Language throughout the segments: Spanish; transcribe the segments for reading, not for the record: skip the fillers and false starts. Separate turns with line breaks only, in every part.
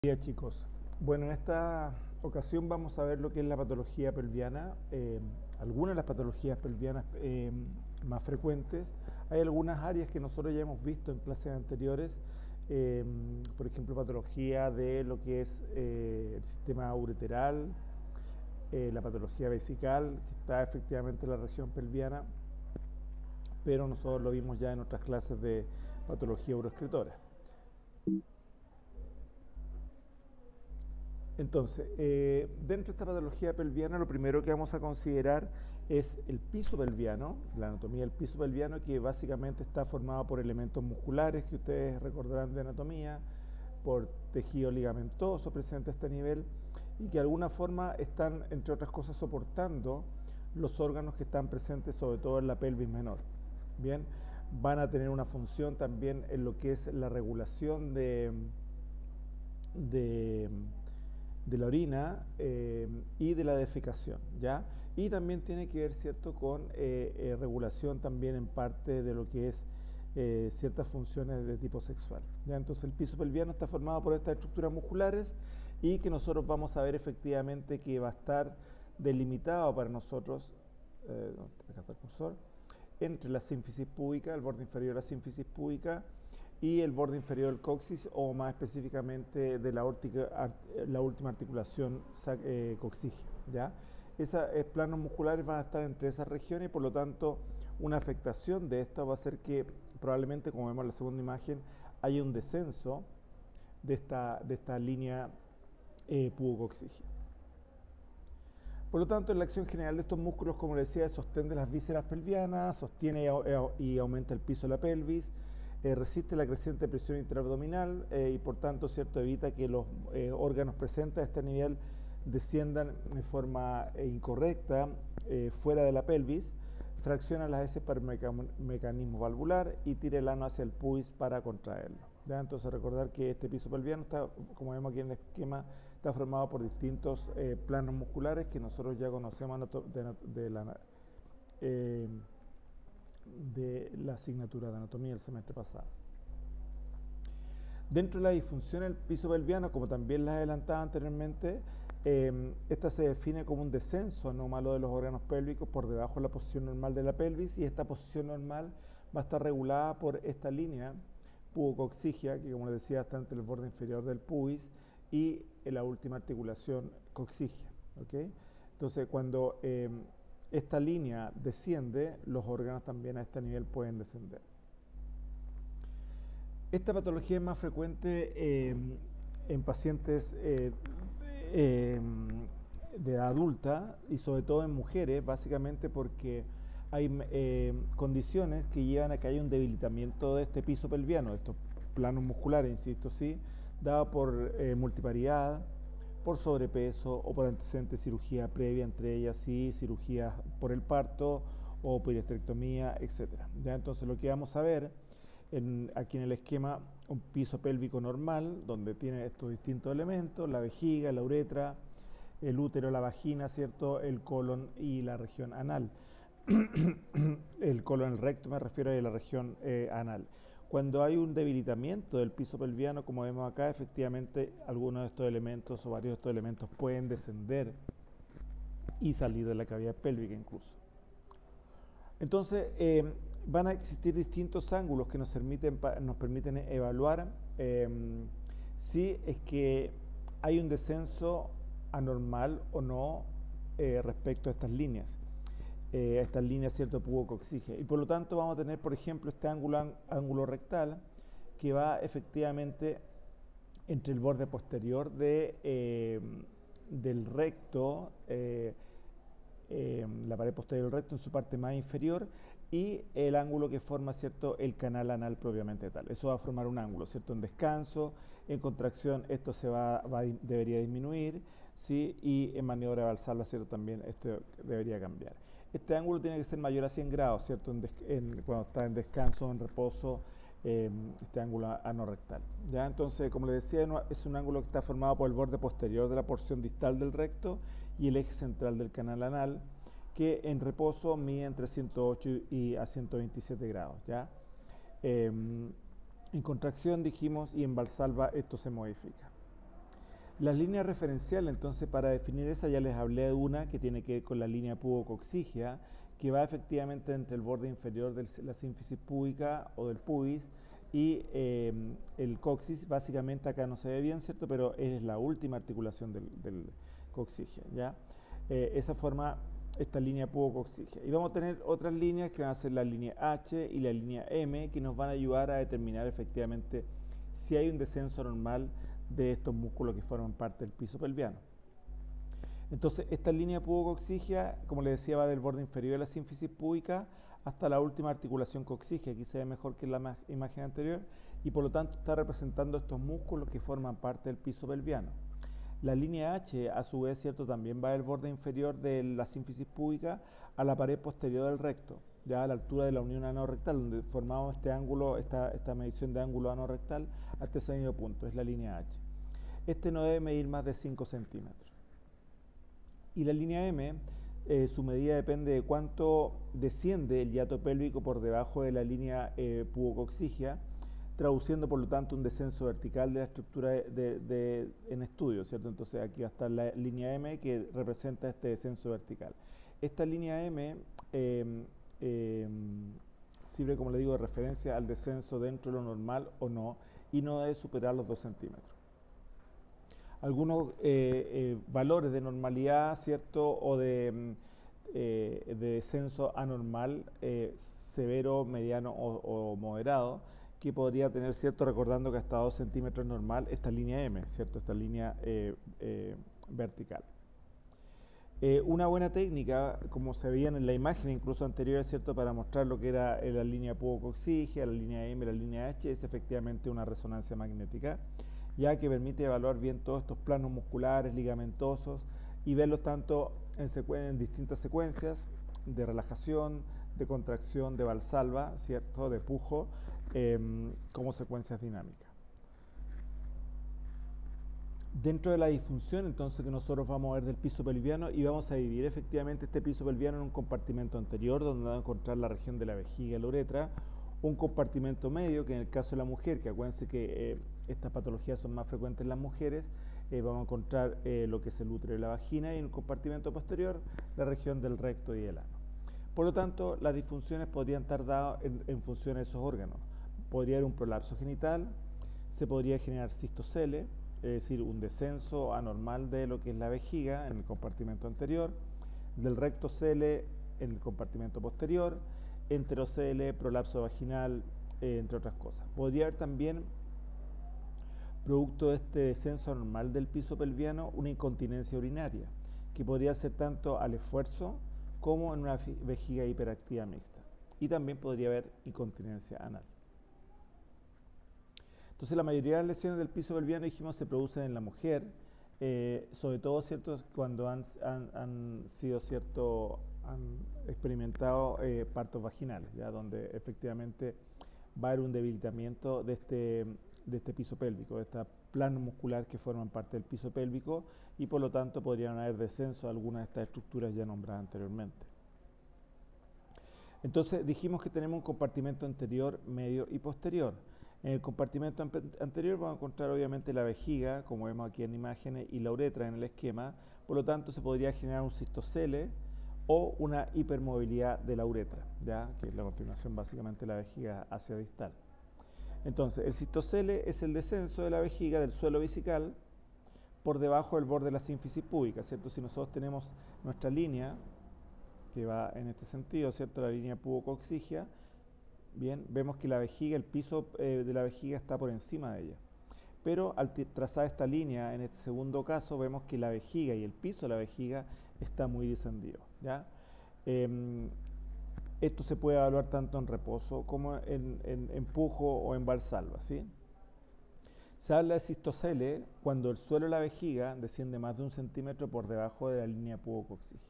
Día chicos. Bueno, en esta ocasión vamos a ver lo que es la patología pelviana, algunas de las patologías pelvianas más frecuentes. Hay algunas áreas que nosotros ya hemos visto en clases anteriores, eh, por ejemplo, patología de lo que es el sistema ureteral, la patología vesical, que está efectivamente en la región pelviana, pero nosotros lo vimos ya en otras clases de patología uroescletora. Entonces, dentro de esta patología pelviana, lo primero que vamos a considerar es el piso pelviano, la anatomía del piso pelviano, que básicamente está formado por elementos musculares que ustedes recordarán de anatomía, por tejido ligamentoso presente a este nivel y que de alguna forma están, entre otras cosas, soportando los órganos que están presentes sobre todo en la pelvis menor. Bien, van a tener una función también en lo que es la regulación de de la orina y de la defecación, ¿ya? Y también tiene que ver, ¿cierto?, con regulación también en parte de lo que es ciertas funciones de tipo sexual, ¿ya? Entonces el piso pelviano está formado por estas estructuras musculares y que nosotros vamos a ver efectivamente que va a estar delimitado para nosotros, acá está el cursor, entre la sínfisis púbica, el borde inferior de la sínfisis púbica, y el borde inferior del coxis, o más específicamente de la última articulación coxígea, ¿ya? Esos planos musculares van a estar entre esas regiones y por lo tanto una afectación de esto va a ser que probablemente, como vemos en la segunda imagen, haya un descenso de esta línea pubocoxígea. Por lo tanto, en la acción general de estos músculos, como les decía, sostén de las vísceras pelvianas, sostiene y aumenta el piso de la pelvis, resiste la creciente presión intraabdominal y por tanto, cierto, evita que los órganos presentes a este nivel desciendan de forma incorrecta fuera de la pelvis, fracciona las heces por mecanismo valvular y tira el ano hacia el pubis para contraerlo, ¿ya? Entonces recordar que este piso pelviano está, como vemos aquí en el esquema, está formado por distintos planos musculares que nosotros ya conocemos eh, de la asignatura de anatomía del semestre pasado. Dentro de la disfunción del piso pelviano, como también las adelantaba anteriormente, esta se define como un descenso anómalo de los órganos pélvicos por debajo de la posición normal de la pelvis, y esta posición normal va a estar regulada por esta línea pubocoxígea, que como les decía está entre el borde inferior del pubis y la última articulación coxígea, ¿okay? Entonces cuando esta línea desciende, los órganos también a este nivel pueden descender. Esta patología es más frecuente en pacientes eh, de edad adulta y sobre todo en mujeres, básicamente porque hay condiciones que llevan a que haya un debilitamiento de este piso pelviano, de estos planos musculares, insisto, sí, dado por multiparidad, por sobrepeso o por antecedentes de cirugía previa, entre ellas sí, cirugías por el parto o por histerectomía, etc. ¿Ya? Entonces lo que vamos a ver aquí en el esquema, un piso pélvico normal, donde tiene estos distintos elementos, la vejiga, la uretra, el útero, la vagina, ¿cierto?, el colon y la región anal. El colon, el recto, me refiero a la región anal. Cuando hay un debilitamiento del piso pelviano, como vemos acá, efectivamente algunos de estos elementos o varios de estos elementos pueden descender y salir de la cavidad pélvica incluso. Entonces, van a existir distintos ángulos que nos permiten evaluar si es que hay un descenso anormal o no respecto a estas líneas. ¿Cierto?, pubocoxígea. Y por lo tanto vamos a tener, por ejemplo, este ángulo rectal que va efectivamente entre el borde posterior del recto, la pared posterior del recto en su parte más inferior, y el ángulo que forma, ¿cierto?, el canal anal propiamente tal. Eso va a formar un ángulo, ¿cierto?, en descanso, en contracción esto debería disminuir, ¿sí?, y en maniobra de Valsalva, ¿cierto?, también esto debería cambiar. Este ángulo tiene que ser mayor a 100 grados, ¿cierto?, cuando está en descanso o en reposo, este ángulo anorrectal, ¿ya? Entonces, como les decía, es un ángulo que está formado por el borde posterior de la porción distal del recto y el eje central del canal anal, que en reposo mide entre 108 y a 127 grados, ¿ya? En contracción dijimos, y en Valsalva esto se modifica. Las líneas referenciales, entonces, para definir esa ya les hablé de una que tiene que ver con la línea pubococcígea, que va efectivamente entre el borde inferior de la sínfisis púbica o del pubis y el coxis. Básicamente acá no se ve bien, ¿cierto? Pero es la última articulación del coccígea, ¿ya? Esa forma esta línea pubococcígea. Y vamos a tener otras líneas que van a ser la línea H y la línea M, que nos van a ayudar a determinar efectivamente si hay un descenso normal de estos músculos que forman parte del piso pelviano. Entonces, esta línea pubococcígea, como les decía, va del borde inferior de la sínfisis púbica hasta la última articulación coccígea. Aquí se ve mejor que en la imagen anterior y por lo tanto está representando estos músculos que forman parte del piso pelviano. La línea H, a su vez, ¿cierto?, también va del borde inferior de la sínfisis púbica a la pared posterior del recto, ya a la altura de la unión anorrectal, donde formamos este ángulo, esta medición de ángulo anorrectal hasta ese mismo punto, es la línea H. Este no debe medir más de 5 centímetros. Y la línea M, su medida depende de cuánto desciende el hiato pélvico por debajo de la línea pubococcígea, traduciendo por lo tanto un descenso vertical de la estructura en estudio, ¿cierto? Entonces aquí va a estar la línea M que representa este descenso vertical. Esta línea M sirve, como le digo, de referencia al descenso dentro de lo normal o no, y no debe superar los 2 centímetros. Algunos valores de normalidad, ¿cierto?, o de descenso anormal, severo, mediano o moderado, que podría tener, ¿cierto?, recordando que hasta 2 centímetros normal, esta línea M, ¿cierto?, esta línea vertical. Una buena técnica, como se veían en la imagen incluso anterior, ¿cierto?, para mostrar lo que era la línea pubococcígea, la línea M, la línea H, es efectivamente una resonancia magnética, ya que permite evaluar bien todos estos planos musculares, ligamentosos, y verlos tanto en distintas secuencias de relajación, de contracción, de valsalva, ¿cierto?, de pujo, como secuencias dinámicas. Dentro de la disfunción, entonces, que nosotros vamos a ver del piso pelviano, y vamos a dividir efectivamente este piso pelviano en un compartimento anterior, donde vamos a encontrar la región de la vejiga y la uretra, un compartimento medio, que en el caso de la mujer, que acuérdense que estas patologías son más frecuentes en las mujeres, vamos a encontrar lo que es el útero y la vagina, y en el compartimento posterior, la región del recto y el ano. Por lo tanto, las disfunciones podrían estar dadas en función de esos órganos. Podría haber un prolapso genital, se podría generar cistocele, es decir, un descenso anormal de lo que es la vejiga en el compartimento anterior, del rectocele en el compartimento posterior, enterocele, prolapso vaginal, entre otras cosas. Podría haber también, producto de este descenso anormal del piso pelviano, una incontinencia urinaria, que podría ser tanto al esfuerzo como en una vejiga hiperactiva mixta. Y también podría haber incontinencia anal. Entonces, la mayoría de las lesiones del piso pelviano, dijimos, se producen en la mujer, sobre todo, ¿cierto?, cuando han experimentado partos vaginales, ¿ya?, donde efectivamente va a haber un debilitamiento de este piso pélvico, de este plano muscular que forman parte del piso pélvico, y por lo tanto podrían haber descenso de algunas de estas estructuras ya nombradas anteriormente. Entonces, dijimos que tenemos un compartimento anterior, medio y posterior. En el compartimento anterior vamos a encontrar obviamente la vejiga, como vemos aquí en imágenes, y la uretra en el esquema. Por lo tanto, se podría generar un cistocele o una hipermovilidad de la uretra, ¿ya?, que es la continuación básicamente de la vejiga hacia distal. Entonces, el cistocele es el descenso de la vejiga del suelo vesical por debajo del borde de la sínfisis púbica, ¿cierto? Si nosotros tenemos nuestra línea, que va en este sentido, ¿cierto?, la línea pubococcígea, bien, vemos que la vejiga, el piso de la vejiga está por encima de ella. Pero al trazar esta línea, en este segundo caso, vemos que la vejiga y el piso de la vejiga está muy descendido, ¿ya? Esto se puede evaluar tanto en reposo como en pujo o en valsalva, ¿sí? Se habla de cistocele cuando el suelo de la vejiga desciende más de 1 centímetro por debajo de la línea pubococcígea.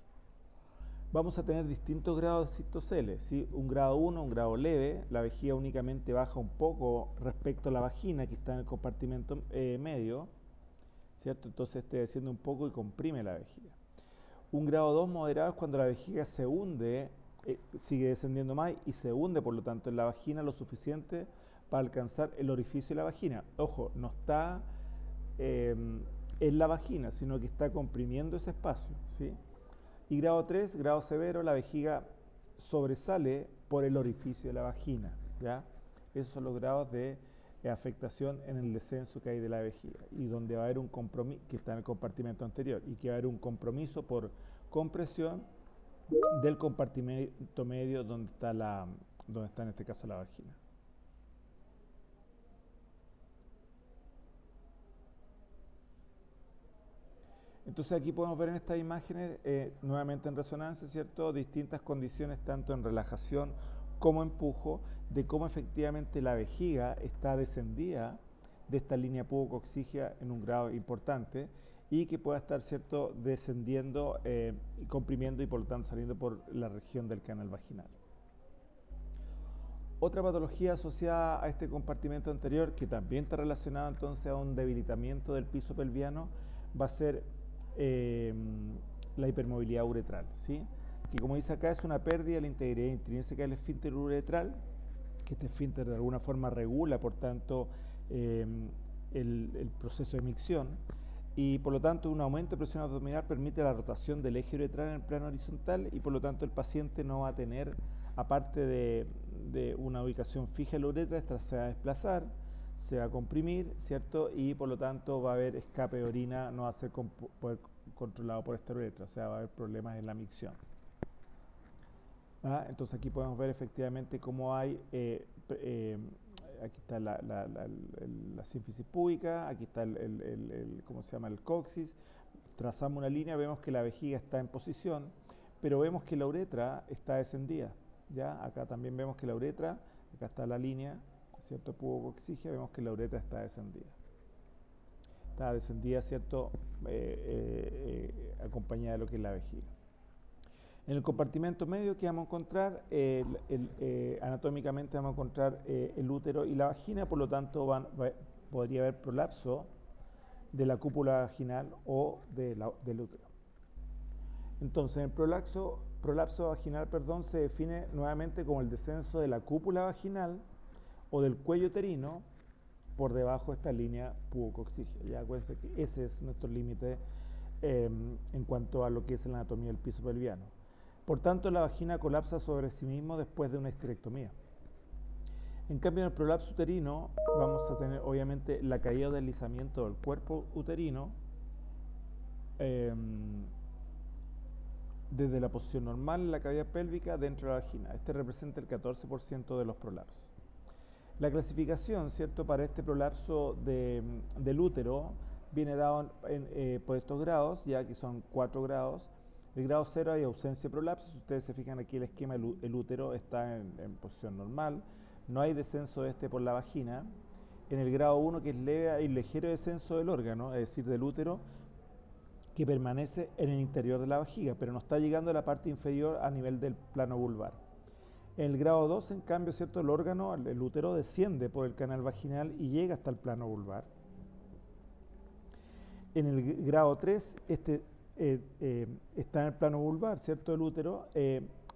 Vamos a tener distintos grados de cistocele, ¿sí? Un grado 1, un grado leve, la vejiga únicamente baja un poco respecto a la vagina que está en el compartimento medio, ¿cierto? Entonces desciende un poco y comprime la vejiga. Un grado 2 moderado es cuando la vejiga se hunde, sigue descendiendo más y se hunde, por lo tanto, en la vagina lo suficiente para alcanzar el orificio de la vagina. Ojo, no está en la vagina, sino que está comprimiendo ese espacio, ¿sí? Y grado 3, grado severo, la vejiga sobresale por el orificio de la vagina, ¿ya? Esos son los grados de afectación en el descenso que hay de la vejiga y donde va a haber un compromiso, que está en el compartimento anterior, y que va a haber un compromiso por compresión del compartimento medio donde está en este caso la vagina. Entonces aquí podemos ver en estas imágenes, nuevamente en resonancia, ¿cierto?, distintas condiciones tanto en relajación como empujo, de cómo efectivamente la vejiga está descendida de esta línea pubococcígea en un grado importante y que pueda estar, ¿cierto?, descendiendo y comprimiendo y por lo tanto saliendo por la región del canal vaginal. Otra patología asociada a este compartimento anterior, que también está relacionada entonces a un debilitamiento del piso pelviano, va a ser la hipermovilidad uretral, ¿sí? Que como dice acá es una pérdida de la integridad intrínseca del esfínter uretral, que este esfínter de alguna forma regula, por tanto, el proceso de micción, y por lo tanto un aumento de presión abdominal permite la rotación del eje uretral en el plano horizontal y por lo tanto el paciente no va a tener, aparte de una ubicación fija en la uretra, esta se va a desplazar, se va a comprimir, ¿cierto? Y por lo tanto va a haber escape de orina, no va a ser poder controlado por esta uretra, o sea, va a haber problemas en la micción. Entonces aquí podemos ver efectivamente cómo hay, aquí está la sínfisis púbica, aquí está ¿cómo se llama?, el coxis. Trazamos una línea, vemos que la vejiga está en posición, pero vemos que la uretra está descendida, ¿ya? Acá también vemos que la uretra, acá está la línea, ¿cierto?, pubococcígea, vemos que la uretra está descendida. Está descendida, ¿cierto?, acompañada de lo que es la vejiga. En el compartimento medio que vamos a encontrar, anatómicamente vamos a encontrar el útero y la vagina, por lo tanto podría haber prolapso de la cúpula vaginal o del útero. Entonces, el prolapso vaginal, se define nuevamente como el descenso de la cúpula vaginal o del cuello uterino por debajo de esta línea pubococcígea. Ya acuérdense que ese es nuestro límite en cuanto a lo que es la anatomía del piso pelviano. Por tanto, la vagina colapsa sobre sí mismo después de una histerectomía. En cambio, en el prolapso uterino vamos a tener obviamente la caída o deslizamiento del cuerpo uterino desde la posición normal en la cavidad pélvica dentro de la vagina. Este representa el 14% de los prolapsos. La clasificación, ¿cierto?, para este prolapso del útero viene dado por estos grados, ya que son 4 grados. El grado 0 hay ausencia de prolapso. Si ustedes se fijan aquí el esquema, el útero está en posición normal, no hay descenso de este por la vagina. En el grado 1, que es leve, hay ligero descenso del órgano, es decir, del útero, que permanece en el interior de la vejiga, pero no está llegando a la parte inferior a nivel del plano vulvar. En el grado 2, en cambio, ¿cierto?, el órgano, el útero, desciende por el canal vaginal y llega hasta el plano vulvar. En el grado 3, está en el plano vulvar, ¿cierto?, el útero,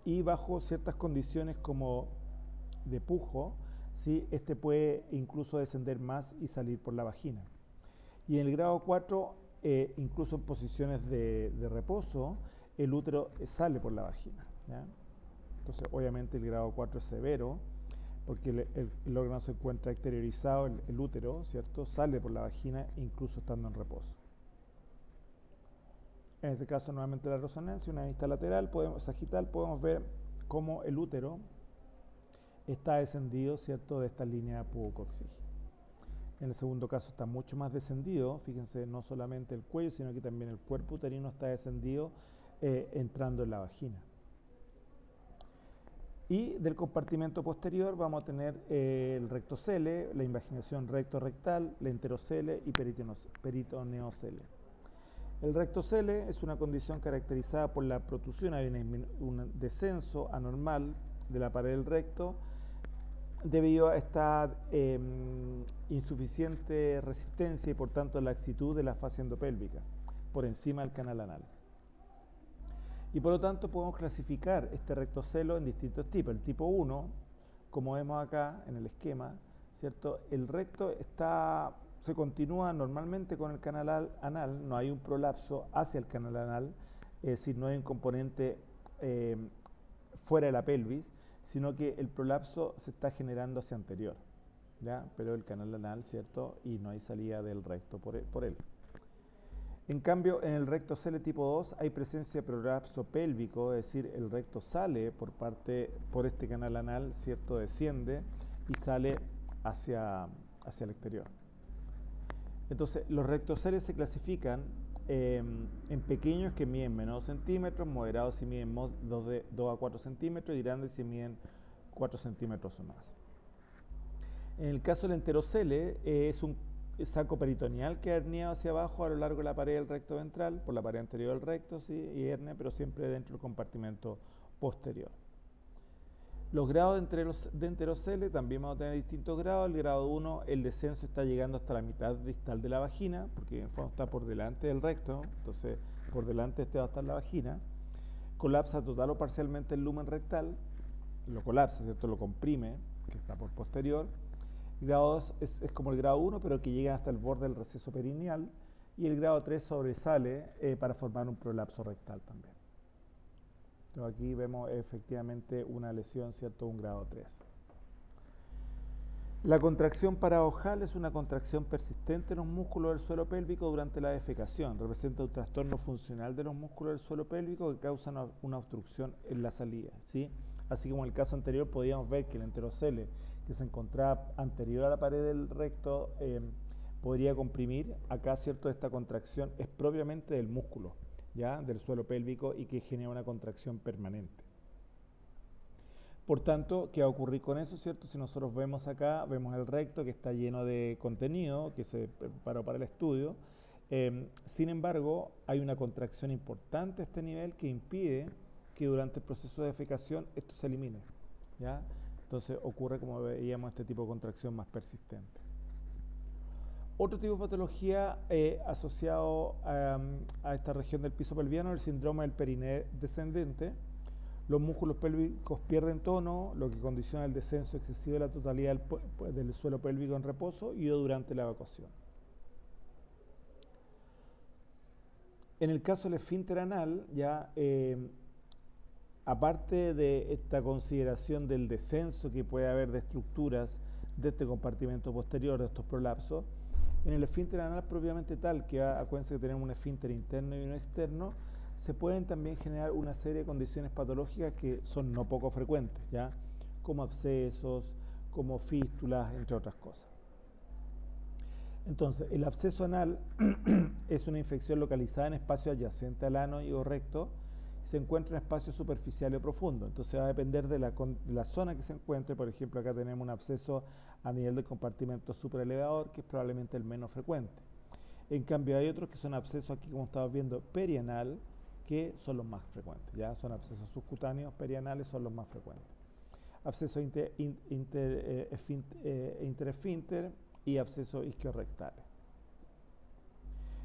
y bajo ciertas condiciones como de pujo, ¿sí?, este puede incluso descender más y salir por la vagina. Y en el grado 4, incluso en posiciones de reposo, el útero sale por la vagina, ¿ya? Entonces, obviamente el grado 4 es severo, porque el órgano se encuentra exteriorizado, el útero, ¿cierto?, sale por la vagina incluso estando en reposo. En este caso, nuevamente la resonancia, una vista lateral, sagital, podemos ver cómo el útero está descendido, ¿cierto?, de esta línea pubococcígea. En el segundo caso está mucho más descendido, fíjense, no solamente el cuello, sino que también el cuerpo uterino está descendido entrando en la vagina. Y del compartimento posterior vamos a tener el rectocele, la invaginación recto-rectal, la enterocele y peritoneocele. El rectocele es una condición caracterizada por la protrusión, hay un descenso anormal de la pared del recto debido a esta insuficiente resistencia y por tanto laxitud de la fascia endopélvica por encima del canal anal. Y por lo tanto podemos clasificar este rectocelo en distintos tipos. El tipo 1, como vemos acá en el esquema, ¿cierto?, el recto está se continúa normalmente con el canal anal, no hay un prolapso hacia el canal anal, es decir, no hay un componente fuera de la pelvis, sino que el prolapso se está generando hacia anterior, ¿ya? Pero el canal anal, ¿cierto? Y no hay salida del recto por él. En cambio, en el recto cele tipo 2 hay presencia de prolapso pélvico, es decir, el recto sale por este canal anal, ¿cierto? Desciende y sale hacia el exterior. Entonces, los rectoceles se clasifican en pequeños que miden menos de 2 centímetros, moderados si miden 2 a 4 centímetros y grandes si miden 4 centímetros o más. En el caso del enterocele, es un saco peritoneal que hernia hacia abajo a lo largo de la pared del recto ventral, por la pared anterior del recto, ¿sí? Y hernia, pero siempre dentro del compartimento posterior. Los grados de enterocele también vamos a tener distintos grados. El grado 1, el descenso está llegando hasta la mitad distal de la vagina, porque en fondo está por delante del recto, entonces por delante va a estar la vagina. Colapsa total o parcialmente el lumen rectal, lo colapsa, ¿cierto? Lo comprime, que está por posterior. Grado 2 es como el grado 1, pero que llega hasta el borde del receso perineal. Y el grado 3 sobresale para formar un prolapso rectal también. Entonces aquí vemos efectivamente una lesión, ¿cierto? Un grado 3. La contracción paraojal es una contracción persistente en los músculos del suelo pélvico durante la defecación. Representa un trastorno funcional de los músculos del suelo pélvico que causa una obstrucción en la salida, ¿sí? Así como en el caso anterior podíamos ver que el enterocele que se encontraba anterior a la pared del recto podría comprimir. Acá, ¿cierto? Esta contracción es propiamente del músculo, ¿ya? Del suelo pélvico y que genera una contracción permanente. Por tanto, ¿qué va a ocurrir con eso, cierto? Si nosotros vemos acá, vemos el recto que está lleno de contenido, que se preparó para el estudio. Sin embargo, hay una contracción importante a este nivel que impide que durante el proceso de defecación esto se elimine, ¿ya? Entonces ocurre, como veíamos, este tipo de contracción más persistente. Otro tipo de patología asociado a esta región del piso pelviano es el síndrome del periné descendente. Los músculos pélvicos pierden tono, lo que condiciona el descenso excesivo de la totalidad del suelo pélvico en reposo y durante la evacuación. En el caso del esfínter anal, ya aparte de esta consideración del descenso que puede haber de estructuras de este compartimento posterior, de estos prolapsos, en el esfínter anal propiamente tal, que acuérdense que tenemos un esfínter interno y uno externo, se pueden también generar una serie de condiciones patológicas que son no poco frecuentes, ¿ya? Como abscesos, como fístulas, entre otras cosas. Entonces, el absceso anal es una infección localizada en espacios adyacentes al ano y o recto, se encuentra en espacios superficiales o profundos. Entonces va a depender de la zona que se encuentre. Por ejemplo, acá tenemos un absceso a nivel del compartimento supraelevador, que es probablemente el menos frecuente. En cambio, hay otros que son abscesos aquí, como estamos viendo, perianal, que son los más frecuentes. Ya son abscesos subcutáneos, perianales son los más frecuentes. Abscesos interesfínter y abscesos isquiorrectales.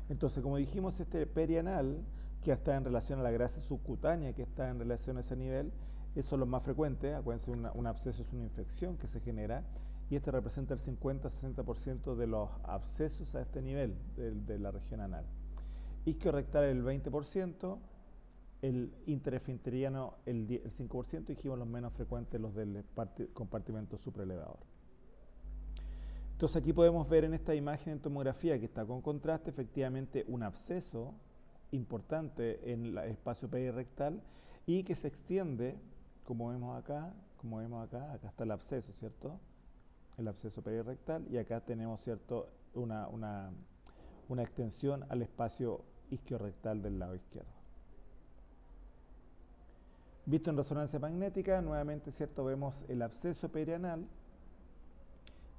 Entonces, como dijimos, este perianal, que está en relación a la grasa subcutánea, que está en relación a ese nivel, esos son los más frecuentes. Acuérdense, un absceso es una infección que se genera, y esto representa el 50-60% de los abscesos a este nivel de la región anal. Isquiorrectal el 20%, el interesfinteriano el 5%, dijimos los menos frecuentes los del compartimento supraelevador. Entonces aquí podemos ver en esta imagen en tomografía que está con contraste efectivamente un absceso importante en el espacio perirectal y que se extiende, como vemos acá, acá está el absceso, ¿cierto? El absceso perirectal, y acá tenemos, ¿cierto?, una extensión al espacio isquiorrectal del lado izquierdo. Visto en resonancia magnética, nuevamente, ¿cierto?, vemos el absceso perianal,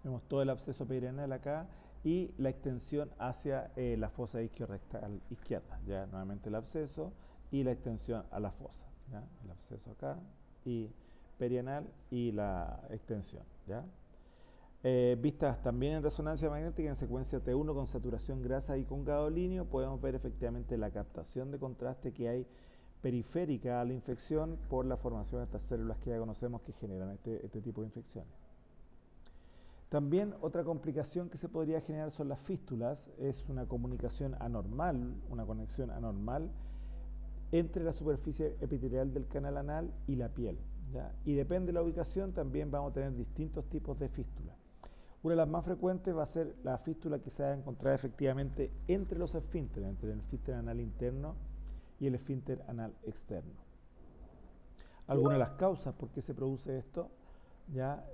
vemos todo el absceso perianal acá y la extensión hacia la fosa isquiorrectal izquierda, ya nuevamente el absceso y la extensión a la fosa, ¿ya? El absceso acá y perianal y la extensión, ¿ya? Vistas también en resonancia magnética en secuencia T1 con saturación grasa y con gadolínio, podemos ver efectivamente la captación de contraste que hay periférica a la infección por la formación de estas células que ya conocemos que generan este tipo de infecciones. También otra complicación que se podría generar son las fístulas, es una comunicación anormal, una conexión anormal entre la superficie epitelial del canal anal y la piel, ¿ya? Y depende de la ubicación también vamos a tener distintos tipos de fístulas. Una de las más frecuentes va a ser la fístula que se va a encontrar efectivamente entre los esfínteres, entre el esfínter anal interno y el esfínter anal externo. Algunas de las causas por qué se produce esto, ¿ya?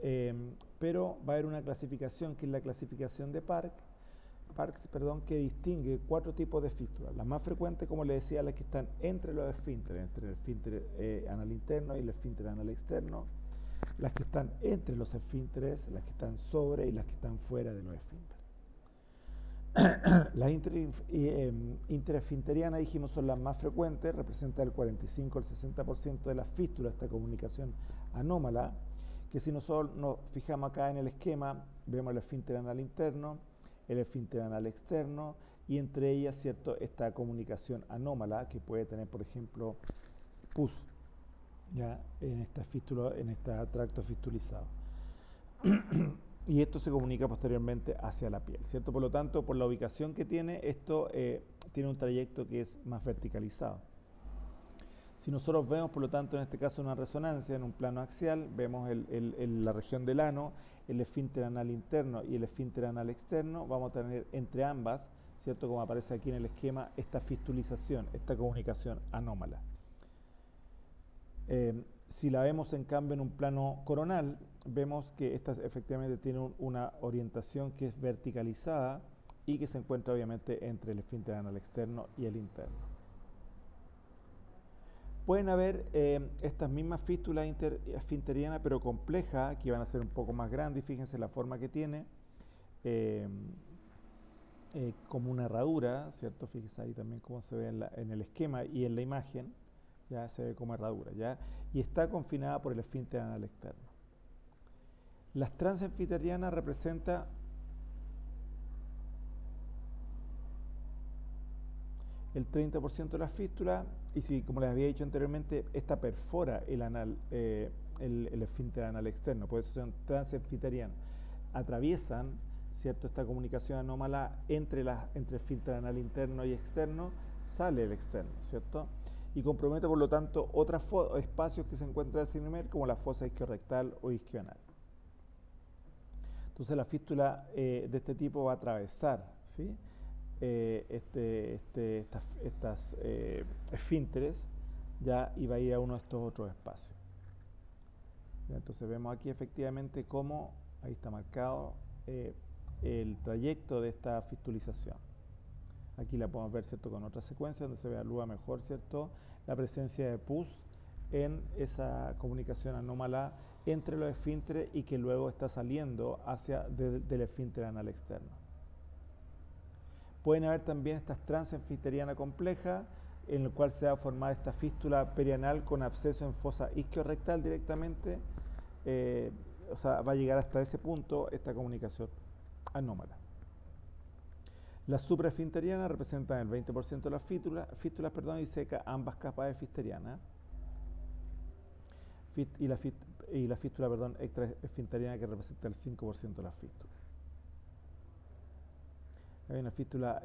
Pero va a haber una clasificación que es la clasificación de Parks, que distingue 4 tipos de fístulas. Las más frecuentes, como les decía, las que están entre los esfínteres, entre el esfínter anal interno y el esfínter anal externo, las que están entre los esfínteres, las que están sobre y las que están fuera de los esfínteres. Las interesfinterianas, dijimos, son las más frecuentes, representan el 45 al 60% de las fístulas, esta comunicación anómala, que si nosotros nos fijamos acá en el esquema, vemos el esfínter anal interno, el esfínter anal externo, y entre ellas, ¿cierto?, esta comunicación anómala que puede tener, por ejemplo, pus, ya en esta fístula, en este tracto fistulizado. Y esto se comunica posteriormente hacia la piel, ¿cierto? Por lo tanto, por la ubicación que tiene, esto tiene un trayecto que es más verticalizado. Si nosotros vemos, por lo tanto, en este caso una resonancia en un plano axial, vemos la región del ano, el esfínter anal interno y el esfínter anal externo, vamos a tener entre ambas, ¿cierto?, como aparece aquí en el esquema, esta fistulización, esta comunicación anómala. Si la vemos en cambio en un plano coronal, vemos que esta efectivamente tiene una orientación que es verticalizada y que se encuentra obviamente entre el esfínter anal externo y el interno. Pueden haber estas mismas fístulas esfinterianas pero complejas, que van a ser un poco más grandes, y fíjense la forma que tiene, como una herradura, ¿cierto? Fíjense ahí también cómo se ve en el esquema y en la imagen, ya se ve como herradura, ¿ya? Y está confinada por el esfínter anal externo. Las transesfinterianas representan el 30% de las fístulas, y si, como les había dicho anteriormente, esta perfora el anal, el esfínter anal externo, por eso son transesfinterianas. Atraviesan, ¿cierto?, esta comunicación anómala entre esfínter anal interno y externo, sale el externo, ¿cierto? Y compromete, por lo tanto, otros espacios que se encuentran en el sigmomer, como la fosa isquiorrectal o isquioanal. Entonces, la fístula de este tipo va a atravesar, ¿sí?, estas esfínteres, ya, y va a ir a uno de estos otros espacios. ¿Ya? Entonces, vemos aquí efectivamente cómo, ahí está marcado, el trayecto de esta fistulización. Aquí la podemos ver, ¿cierto?, con otra secuencia donde se evalúa mejor, ¿cierto?, la presencia de pus en esa comunicación anómala entre los esfínteres y que luego está saliendo del esfínter anal externo. Pueden haber también estas transesfinterianas complejas, en el cual se va a formar esta fístula perianal con absceso en fosa isquiorrectal directamente, o sea, va a llegar hasta ese punto esta comunicación anómala. Las supraesfinterianas representan el 20% de las fístulas, y seca ambas capas esfinterianas. Y la fístula, extraesfinteriana, que representa el 5% de las fístulas. Hay una fístula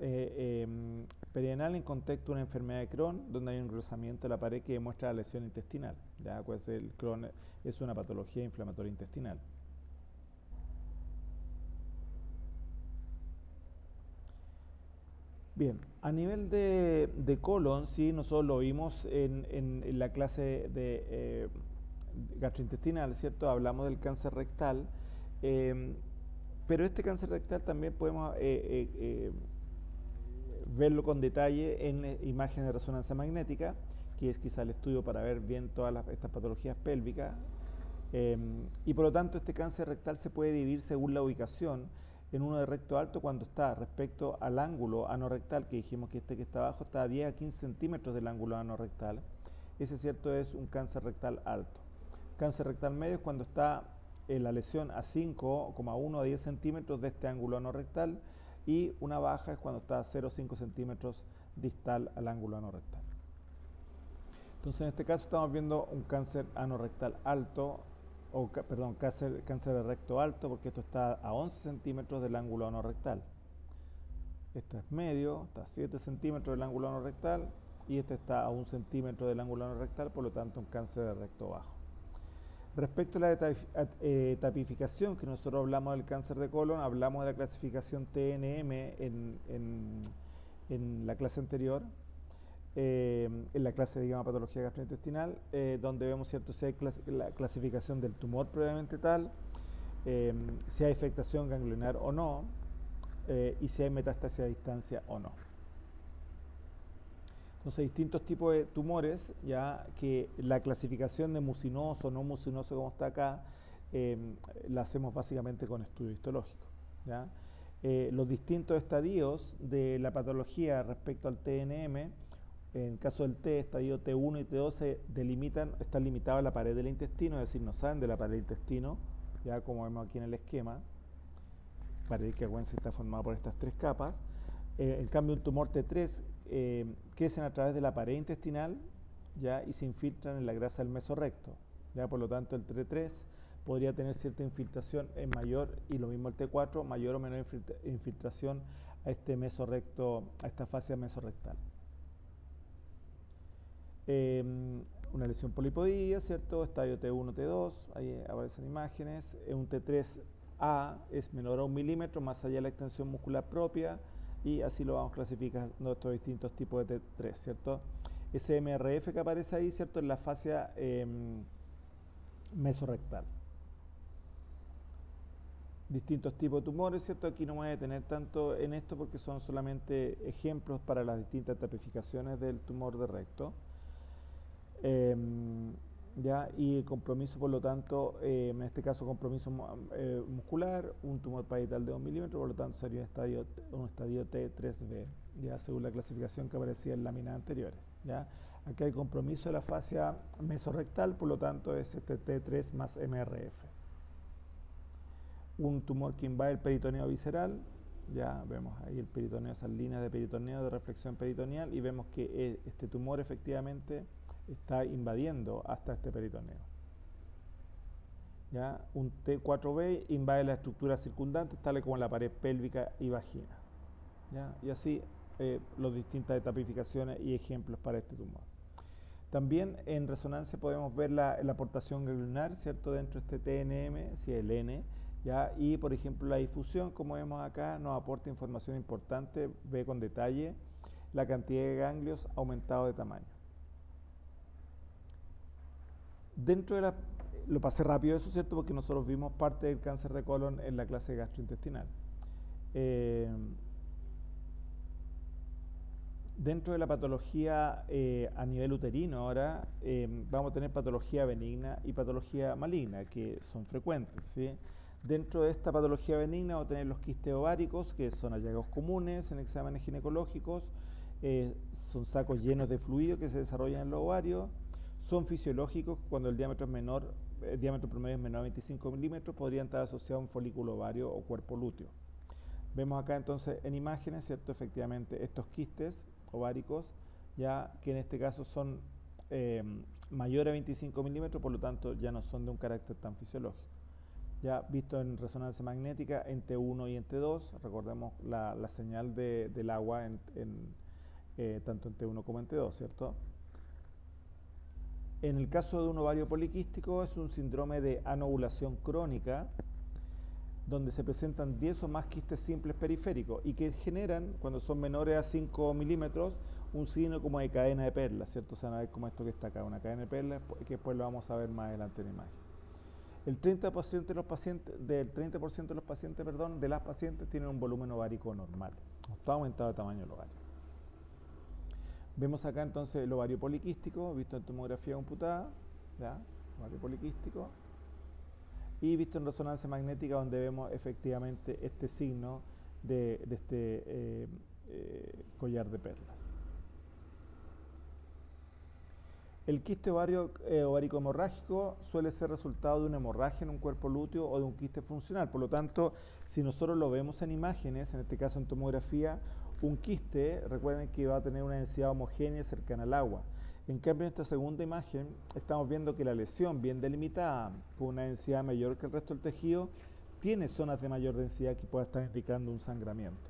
perianal en contexto de una enfermedad de Crohn, donde hay un engrosamiento de la pared que demuestra la lesión intestinal. ¿Ya? Pues el Crohn es una patología inflamatoria intestinal. Bien, a nivel de colon, sí, nosotros lo vimos en la clase de gastrointestinal, ¿cierto? Hablamos del cáncer rectal, pero este cáncer rectal también podemos verlo con detalle en imágenes de resonancia magnética, que es quizá el estudio para ver bien todas estas patologías pélvicas, y por lo tanto este cáncer rectal se puede dividir según la ubicación en uno de recto alto cuando está respecto al ángulo anorrectal, que dijimos que este que está abajo está a 10 a 15 centímetros del ángulo anorrectal. Ese, cierto, es un cáncer rectal alto. Cáncer rectal medio es cuando está la lesión a 5,1 a 10 centímetros de este ángulo anorrectal, y una baja es cuando está a 0,5 centímetros distal al ángulo anorrectal. Entonces, en este caso estamos viendo un cáncer anorrectal alto, perdón, cáncer de recto alto, porque esto está a 11 centímetros del ángulo anorrectal. Este es medio, está a 7 centímetros del ángulo anorrectal, y este está a 1 centímetro del ángulo anorrectal, por lo tanto un cáncer de recto bajo. Respecto a la etapificación, que nosotros hablamos del cáncer de colon, hablamos de la clasificación TNM en la clase anterior, en la clase de patología gastrointestinal, donde vemos cierto si hay la clasificación del tumor previamente tal, si hay afectación ganglionar o no, y si hay metástasis a distancia o no. Entonces, distintos tipos de tumores, ya que la clasificación de mucinoso o no mucinoso, como está acá, la hacemos básicamente con estudio histológico, ¿ya? Los distintos estadios de la patología respecto al TNM, en caso del T, estadio T1 y T2 se delimitan, están limitados a la pared del intestino, es decir, no salen de la pared del intestino, ya como vemos aquí en el esquema, pared que acuérdense está formada por estas tres capas. En cambio, un tumor T3 crecen a través de la pared intestinal, ya, y se infiltran en la grasa del mesorrecto, ya, por lo tanto el T3 podría tener cierta infiltración en mayor, y lo mismo el T4, mayor o menor infiltración a este mesorrecto, a esta fascia mesorrectal. Una lesión polipoidea, ¿cierto? Estadio T1, T2, ahí aparecen imágenes. Un T3A es menor a 1 milímetro, más allá de la extensión muscular propia, y así lo vamos clasificando nuestros distintos tipos de T3, ¿cierto? Ese MRF que aparece ahí, ¿cierto? En la fascia mesorrectal. Distintos tipos de tumores, ¿cierto? Aquí no me voy a detener tanto en esto porque son solamente ejemplos para las distintas tipificaciones del tumor de recto. ¿Ya? Y el compromiso, por lo tanto, en este caso compromiso muscular, un tumor parietal de 2 milímetros, por lo tanto sería un estadio T3B, ya según la clasificación que aparecía en láminas anteriores, ¿ya? Aquí hay compromiso de la fascia mesorrectal, por lo tanto es este T3 más MRF. Un tumor que invade el peritoneo visceral, ya vemos ahí el peritoneo, esas líneas de peritoneo, de reflexión peritoneal, y vemos que este tumor efectivamente está invadiendo hasta este peritoneo. ¿Ya? Un T4B invade las estructuras circundantes, tales como la pared pélvica y vagina. ¿Ya? Y así las distintas etapificaciones y ejemplos para este tumor. También en resonancia podemos ver la aportación ganglionar, ¿cierto? Dentro de este TNM, si es el N, ¿ya? Y por ejemplo la difusión, como vemos acá, nos aporta información importante, ve con detalle la cantidad de ganglios aumentado de tamaño. Dentro de lo pasé rápido eso, ¿cierto? Porque nosotros vimos parte del cáncer de colon en la clase gastrointestinal. Dentro de la patología a nivel uterino ahora vamos a tener patología benigna y patología maligna, que son frecuentes, ¿sí? Dentro de esta patología benigna vamos a tener los quistes ováricos, que son hallazgos comunes en exámenes ginecológicos, son sacos llenos de fluido que se desarrollan en los ovarios. Son fisiológicos cuando el diámetro es menor, el diámetro promedio es menor a 25 milímetros, podrían estar asociados a un folículo ovario o cuerpo lúteo. Vemos acá entonces en imágenes, ¿cierto? Efectivamente estos quistes ováricos, ya que en este caso son mayores a 25 milímetros, por lo tanto ya no son de un carácter tan fisiológico. Ya visto en resonancia magnética en T1 y en T2, recordemos la señal del agua tanto en T1 como en T2, ¿cierto? En el caso de un ovario poliquístico es un síndrome de anovulación crónica, donde se presentan 10 o más quistes simples periféricos y que generan, cuando son menores a 5 milímetros, un signo como de cadena de perlas, ¿cierto? Se van a ver como esto que está acá, una cadena de perlas, que después lo vamos a ver más adelante en la imagen. El 30% de los pacientes, de las pacientes tienen un volumen ovárico normal, no está aumentado el tamaño del ovario. Vemos acá entonces el ovario poliquístico, visto en tomografía computada, ¿ya? Ovario poliquístico, y visto en resonancia magnética, donde vemos efectivamente este signo de este collar de perlas. El quiste ovárico hemorrágico suele ser resultado de una hemorragia en un cuerpo lúteo o de un quiste funcional. Por lo tanto, si nosotros lo vemos en imágenes, en este caso en tomografía, un quiste, recuerden que va a tener una densidad homogénea cercana al agua. En cambio, en esta segunda imagen estamos viendo que la lesión bien delimitada, con una densidad mayor que el resto del tejido, tiene zonas de mayor densidad que pueda estar indicando un sangramiento.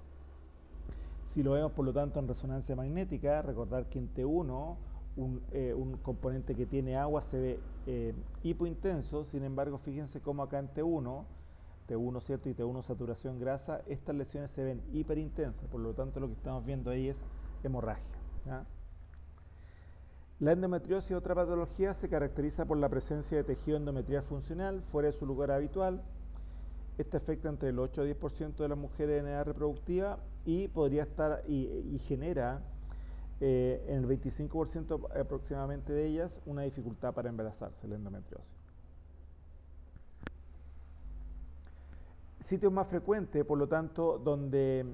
Si lo vemos, por lo tanto, en resonancia magnética, recordar que en T1, un componente que tiene agua se ve hipointenso. Sin embargo, fíjense cómo acá en T1, ¿cierto? Y T1 saturación grasa, estas lesiones se ven hiperintensas, por lo tanto lo que estamos viendo ahí es hemorragia, ¿ya? La endometriosis, otra patología, se caracteriza por la presencia de tejido endometrial funcional fuera de su lugar habitual. Este afecta entre el 8 a 10% de las mujeres en edad reproductiva y podría estar y genera en el 25% aproximadamente de ellas una dificultad para embarazarse, la endometriosis. Sitios más frecuentes, por lo tanto, donde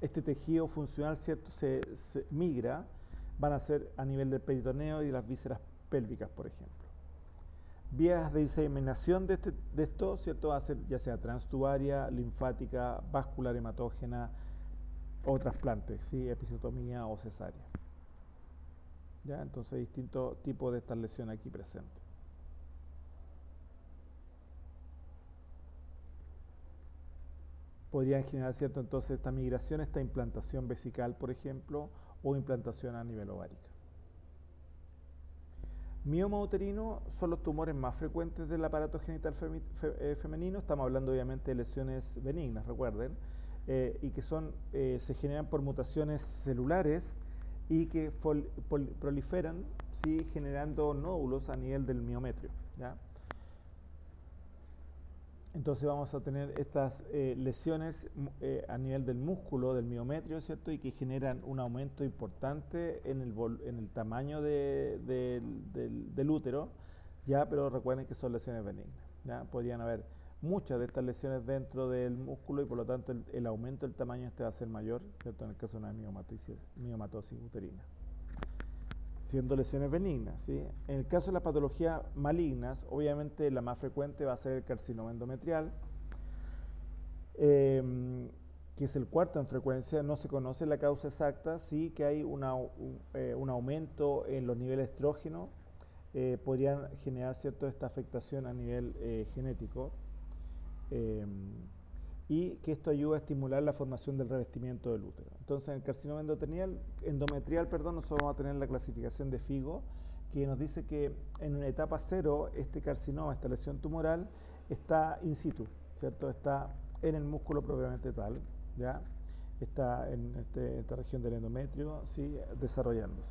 este tejido funcional, ¿cierto?, se migra, van a ser a nivel del peritoneo y de las vísceras pélvicas, por ejemplo. Vías de diseminación de esto, ¿cierto?, va a ser ya sea transtubaria, linfática, vascular hematógena o trasplante, ¿sí?, episiotomía o cesárea. ¿Ya? Entonces, distintos tipos de estas lesiones aquí presentes. Podrían generar, ¿cierto?, entonces esta migración, esta implantación vesical, por ejemplo, o implantación a nivel ovárica. Mioma uterino son los tumores más frecuentes del aparato genital femenino. Estamos hablando obviamente de lesiones benignas, recuerden, y que se generan por mutaciones celulares y que proliferan, ¿sí?, generando nódulos a nivel del miometrio, ¿ya? Entonces vamos a tener estas lesiones a nivel del músculo, del miometrio, ¿cierto? Y que generan un aumento importante en el tamaño del útero, ¿ya? Pero recuerden que son lesiones benignas, ¿ya? Podrían haber muchas de estas lesiones dentro del músculo y por lo tanto el aumento del tamaño va a ser mayor, ¿cierto?, en el caso de una miomatosis uterina, siendo lesiones benignas, ¿sí? En el caso de las patologías malignas, obviamente la más frecuente va a ser el carcinoma endometrial, que es el cuarto en frecuencia. No se conoce la causa exacta, sí que hay un aumento en los niveles de estrógeno, podrían generar, ¿cierto?, esta afectación a nivel genético, y que esto ayuda a estimular la formación del revestimiento del útero. Entonces, en el carcinoma endometrial, nosotros vamos a tener la clasificación de Figo, que nos dice que en una etapa 0, este carcinoma, esta lesión tumoral, está in situ, ¿cierto? Está en el músculo propiamente tal, ¿ya? Está en esta región del endometrio, ¿sí?, desarrollándose.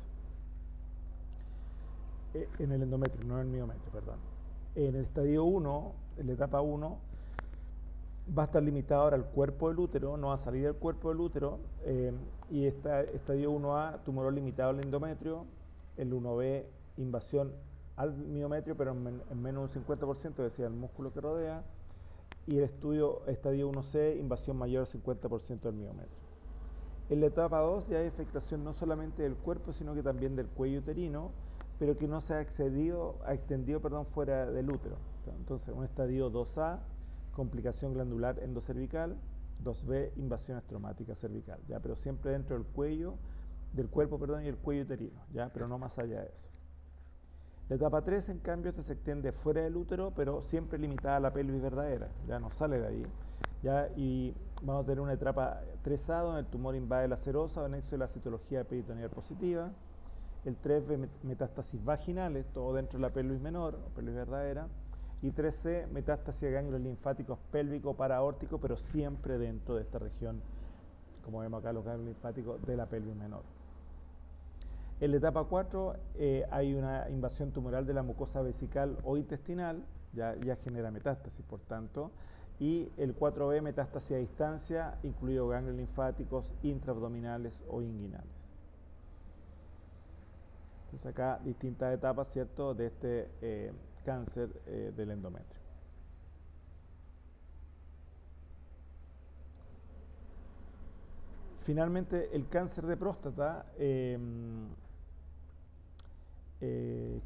En el endometrio, no en el miometrio, perdón. En el estadio 1, en la etapa 1, va a estar limitado ahora al cuerpo del útero, no va a salir del cuerpo del útero, y estadio 1A, tumor limitado al endometrio, el 1B, invasión al miometrio, pero en menos de un 50%, decía el músculo que rodea, y el estadio 1C, invasión mayor al 50% del miometrio. En la etapa 2 ya hay afectación no solamente del cuerpo, sino que también del cuello uterino, pero que no se ha extendido, fuera del útero. Entonces, un estadio 2A, complicación glandular endocervical, 2B, invasión estromática cervical, ¿ya? Pero siempre dentro del cuerpo, y el cuello uterino, ¿ya? Pero no más allá de eso. La etapa 3, en cambio, esta se extiende fuera del útero, pero siempre limitada a la pelvis verdadera, ya no sale de ahí, ¿ya? Y vamos a tener una etapa 3A, donde el tumor invade la serosa o anexo de la citología peritoneal positiva. El 3B, metástasis vaginales, todo dentro de la pelvis menor o pelvis verdadera. Y 3C, metástasis a ganglios linfáticos pélvico paraórtico, pero siempre dentro de esta región, como vemos acá, los ganglios linfáticos de la pelvis menor. En la etapa 4 hay una invasión tumoral de la mucosa vesical o intestinal, ya genera metástasis, por tanto. Y el 4B, metástasis a distancia, incluido ganglios linfáticos intraabdominales o inguinales. Entonces acá distintas etapas, ¿cierto?, de este cáncer del endometrio. Finalmente, el cáncer de próstata, que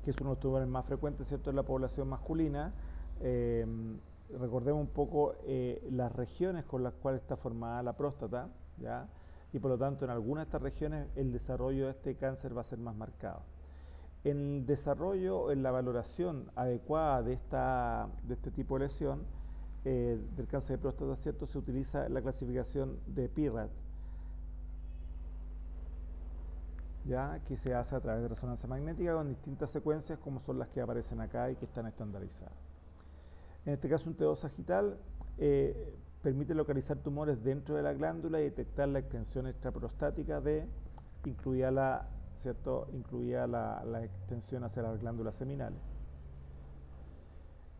es uno de los tumores más frecuentes, ¿cierto?, en la población masculina, recordemos un poco las regiones con las cuales está formada la próstata, ¿ya? Y por lo tanto en algunas de estas regiones el desarrollo de este cáncer va a ser más marcado. En el desarrollo, en la valoración adecuada de este tipo de lesión del cáncer de próstata, ¿cierto? Se utiliza la clasificación de PIRAT, ¿ya? Que se hace a través de resonancia magnética con distintas secuencias como son las que aparecen acá y que están estandarizadas. En este caso, un T2 sagital permite localizar tumores dentro de la glándula y detectar la extensión extraprostática incluida la extensión hacia las glándulas seminales.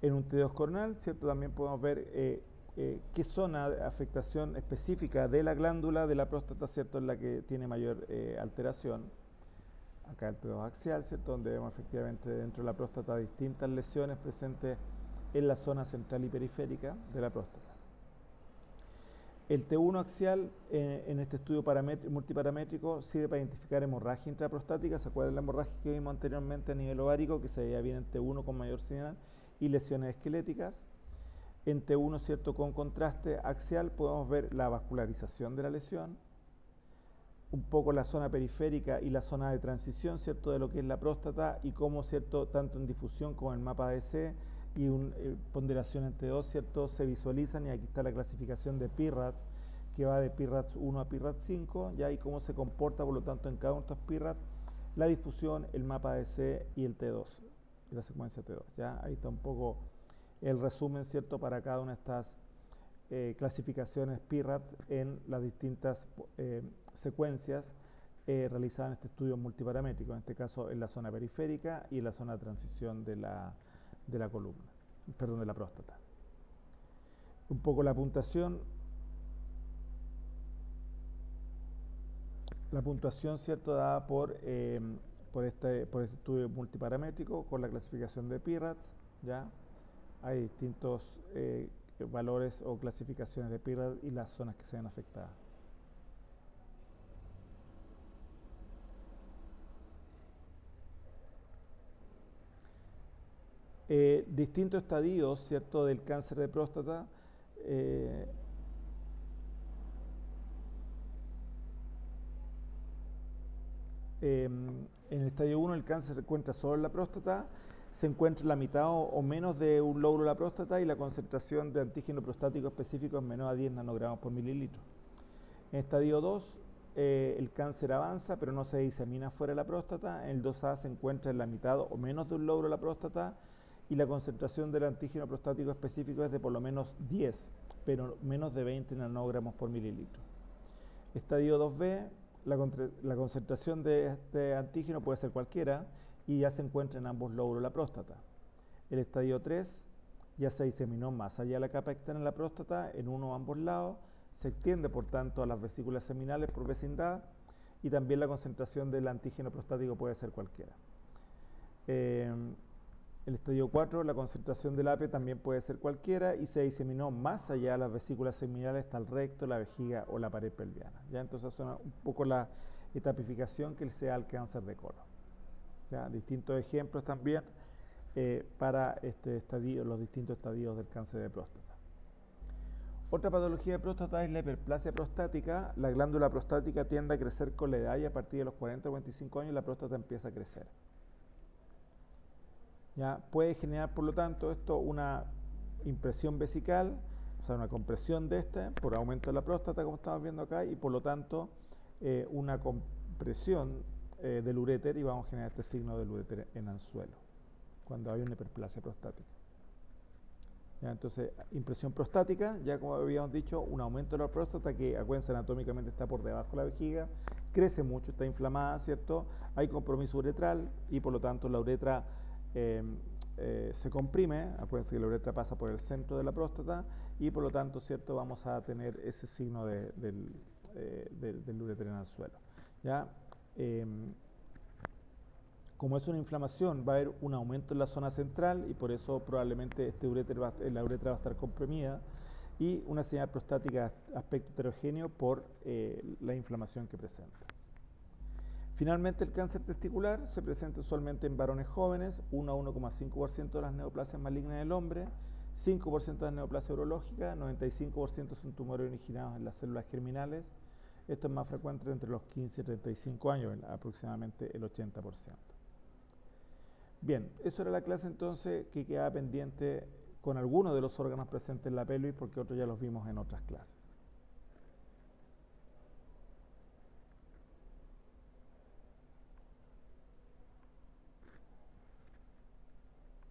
En un T2 coronal, ¿cierto? También podemos ver qué zona de afectación específica de la glándula de la próstata, ¿cierto? En la que tiene mayor alteración. Acá el T2 axial, ¿cierto? Donde vemos efectivamente dentro de la próstata distintas lesiones presentes en la zona central y periférica de la próstata. El T1 axial en este estudio multiparamétrico sirve para identificar hemorragia intraprostática. ¿Se acuerdan de la hemorragia que vimos anteriormente a nivel ovárico, que se veía bien en T1 con mayor señal, y lesiones esqueléticas? En T1, ¿cierto? Con contraste axial podemos ver la vascularización de la lesión, un poco la zona periférica y la zona de transición, ¿cierto? De lo que es la próstata y cómo, ¿cierto? Tanto en difusión como en el mapa ADC y ponderación entre dos, ¿cierto? Se visualizan, y aquí está la clasificación de PIRATS, que va de PIRATS 1 a PIRATS 5, ¿ya? Y cómo se comporta, por lo tanto, en cada uno de estos PIRATS, la difusión, el mapa ADC y el T2, y la secuencia T2, ¿ya? Ahí está un poco el resumen, ¿cierto? Para cada una de estas clasificaciones PIRATS en las distintas secuencias realizadas en este estudio multiparamétrico, en este caso en la zona periférica y en la zona de transición de la columna, perdón, de la próstata. Un poco la puntuación, ¿cierto? Dada por este estudio multiparamétrico con la clasificación de PIRATS, ¿ya? Hay distintos valores o clasificaciones de PIRATS y las zonas que se ven afectadas. Distintos estadios, ¿cierto? Del cáncer de próstata. En el estadio 1 el cáncer se encuentra solo en la próstata, se encuentra en la mitad o menos de un lóbulo de la próstata, y la concentración de antígeno prostático específico es menor a 10 nanogramos por mililitro. En estadio 2 el cáncer avanza pero no se disemina fuera de la próstata. En el 2A se encuentra en la mitad o menos de un lóbulo de la próstata y la concentración del antígeno prostático específico es de por lo menos 10, pero menos de 20 nanogramos por mililitro. Estadio 2B, la concentración de este antígeno puede ser cualquiera y ya se encuentra en ambos lóbulos de la próstata. El estadio 3 ya se diseminó más allá de la capa externa de la próstata, en uno o ambos lados, se extiende por tanto a las vesículas seminales por vecindad, y también la concentración del antígeno prostático puede ser cualquiera. El estadio 4, la concentración del AP también puede ser cualquiera y se diseminó más allá de las vesículas seminales hasta el recto, la vejiga o la pared pelviana. ¿Ya? Entonces son un poco la etapificación que se da al cáncer de colon. ¿Ya? Distintos ejemplos también para los distintos estadios del cáncer de próstata. Otra patología de próstata es la hiperplasia prostática. La glándula prostática tiende a crecer con la edad y a partir de los 40 o 45 años la próstata empieza a crecer. ¿Ya? Puede generar, por lo tanto, esto una impresión vesical, o sea, una compresión de por aumento de la próstata, como estamos viendo acá, y por lo tanto una compresión del uréter, y vamos a generar este signo del uréter en anzuelo, cuando hay una hiperplasia prostática. ¿Ya? Entonces, impresión prostática, ya como habíamos dicho, un aumento de la próstata que, acuérdense, anatómicamente está por debajo de la vejiga, crece mucho, está inflamada, ¿cierto? Hay compromiso uretral y por lo tanto la uretra se comprime. Acuérdense que la uretra pasa por el centro de la próstata y por lo tanto, ¿cierto? Vamos a tener ese signo del uréter en anzuelo. ¿Ya? Como es una inflamación, va a haber un aumento en la zona central y por eso probablemente la uretra va a estar comprimida, y una señal prostática de aspecto heterogéneo por la inflamación que presenta. Finalmente, el cáncer testicular se presenta usualmente en varones jóvenes, 1 a 1,5% de las neoplasias malignas del hombre, 5% de neoplasia urológica, 95% son tumores originados en las células germinales. Esto es más frecuente entre los 15 y 35 años, aproximadamente el 80%. Bien, eso era la clase entonces que quedaba pendiente con algunos de los órganos presentes en la pelvis, porque otros ya los vimos en otras clases.